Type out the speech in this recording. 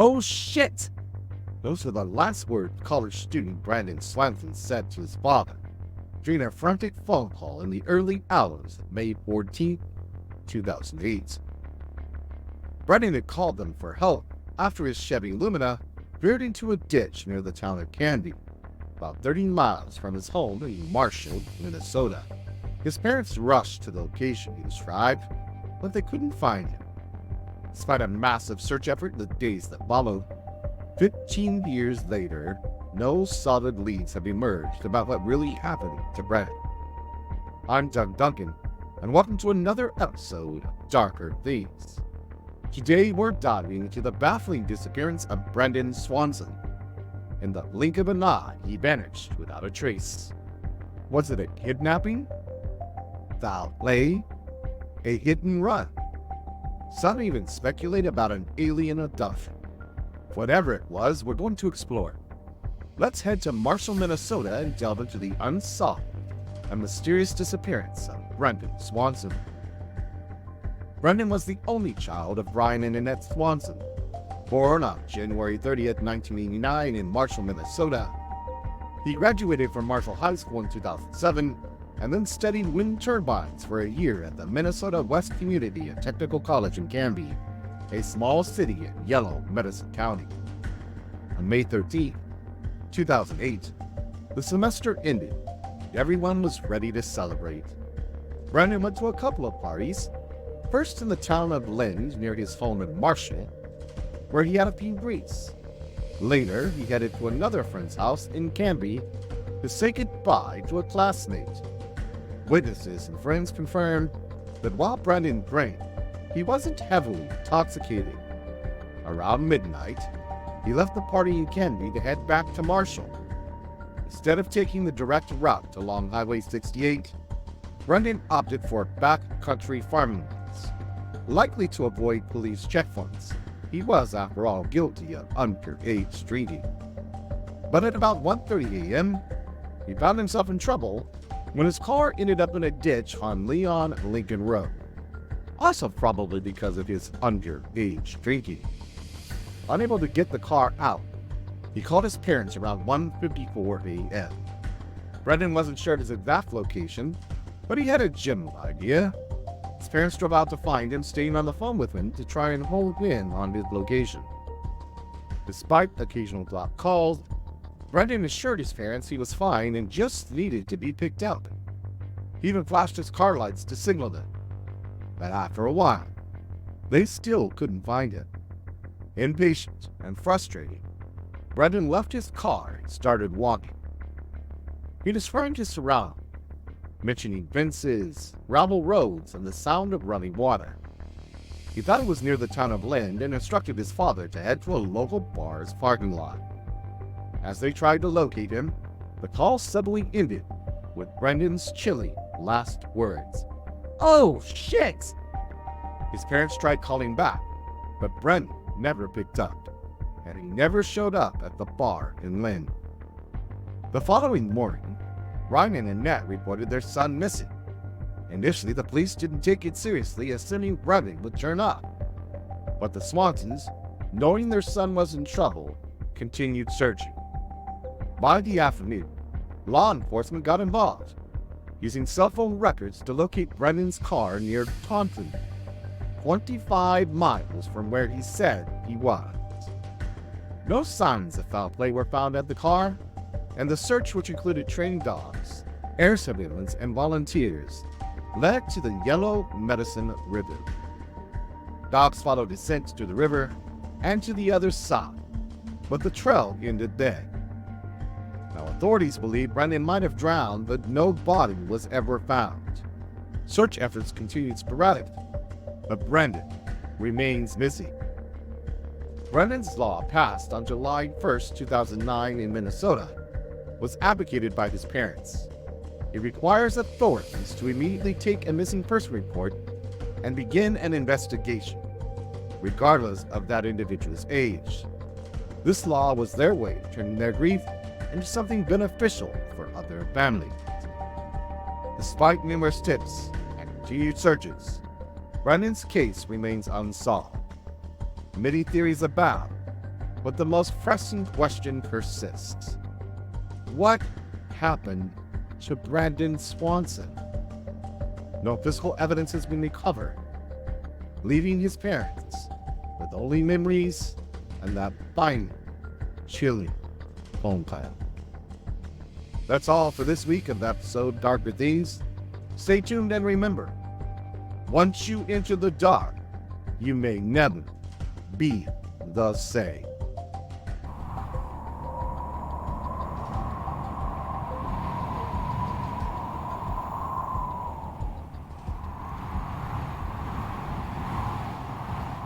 Oh shit! Those are the last words college student Brandon Swanson said to his father during a frantic phone call in the early hours of May 14, 2008. Brandon had called them for help after his Chevy Lumina veered into a ditch near the town of Canby, about 30 miles from his home in Marshall, Minnesota. His parents rushed to the location he described, but they couldn't find him. Despite a massive search effort in the days that followed, 15 years later, no solid leads have emerged about what really happened to Brandon. I'm Doug Duncan, and welcome to another episode of Darker Things. Today we're diving into the baffling disappearance of Brandon Swanson. In the blink of an eye, he vanished without a trace. Was it a kidnapping? Foul play? A hit and run? Some even speculate about an alien abduction. Whatever it was, we're going to explore. Let's head to Marshall, Minnesota and delve into the unsolved and mysterious disappearance of Brandon Swanson. Brandon was the only child of Brian and Annette Swanson. Born on January 30th, 1989 in Marshall, Minnesota, he graduated from Marshall High School in 2007 and then studied wind turbines for a year at the Minnesota West Community and Technical College in Canby, a small city in Yellow, Medicine County. On May 13, 2008, the semester ended. Everyone was ready to celebrate. Brandon went to a couple of parties, first in the town of Lynn near his home in Marshall, where he had a few drinks. Later, he headed to another friend's house in Canby to say goodbye to a classmate. Witnesses and friends confirmed that while Brandon drank, he wasn't heavily intoxicated. Around midnight, he left the party in Canby to head back to Marshall. Instead of taking the direct route along Highway 68, Brandon opted for backcountry farming lands, likely to avoid police checkpoints. He was, after all, guilty of underage drinking. But at about 1:30 a.m., he found himself in trouble when his car ended up in a ditch on Leon Lincoln Road, also probably because of his underage drinking. Unable to get the car out, he called his parents around 1:54 a.m. Brandon wasn't sure of his exact location, but he had a general idea. His parents drove out to find him, staying on the phone with him to try and hone in on his location. Despite occasional dropped calls, Brandon assured his parents he was fine and just needed to be picked up. He even flashed his car lights to signal them. But after a while, they still couldn't find him. Impatient and frustrated, Brandon left his car and started walking. He described his surroundings, mentioning fences, gravel roads, and the sound of running water. He thought it was near the town of Lynn and instructed his father to head to a local bar's parking lot. As they tried to locate him, the call suddenly ended with Brandon's chilling last words. "Oh, shit!" His parents tried calling back, but Brandon never picked up, and he never showed up at the bar in Lynn. The following morning, Ryan and Annette reported their son missing. Initially, the police didn't take it seriously, assuming Brandon would turn up. But the Swansons, knowing their son was in trouble, continued searching. By the afternoon, law enforcement got involved, using cell phone records to locate Brandon's car near Taunton, 25 miles from where he said he was. No signs of foul play were found at the car, and the search, which included trained dogs, air surveillance, and volunteers, led to the Yellow Medicine River. Dogs followed descent to the river and to the other side, but the trail ended there. Now, authorities believe Brandon might have drowned, but no body was ever found. Search efforts continued sporadically, but Brandon remains missing. Brandon's law, passed on July 1st, 2009 in Minnesota, was advocated by his parents. It requires authorities to immediately take a missing person report and begin an investigation, regardless of that individual's age. This law was their way of turning their grief into something beneficial for other families. Despite numerous tips and continued searches, Brandon's case remains unsolved. Many theories abound, But the most pressing question persists. What happened to Brandon Swanson? No physical evidence has been recovered, leaving his parents with only memories and that final, chilling phone call. That's all for this week of episode Darker Things. Stay tuned and remember, once you enter the dark, you may never be the same.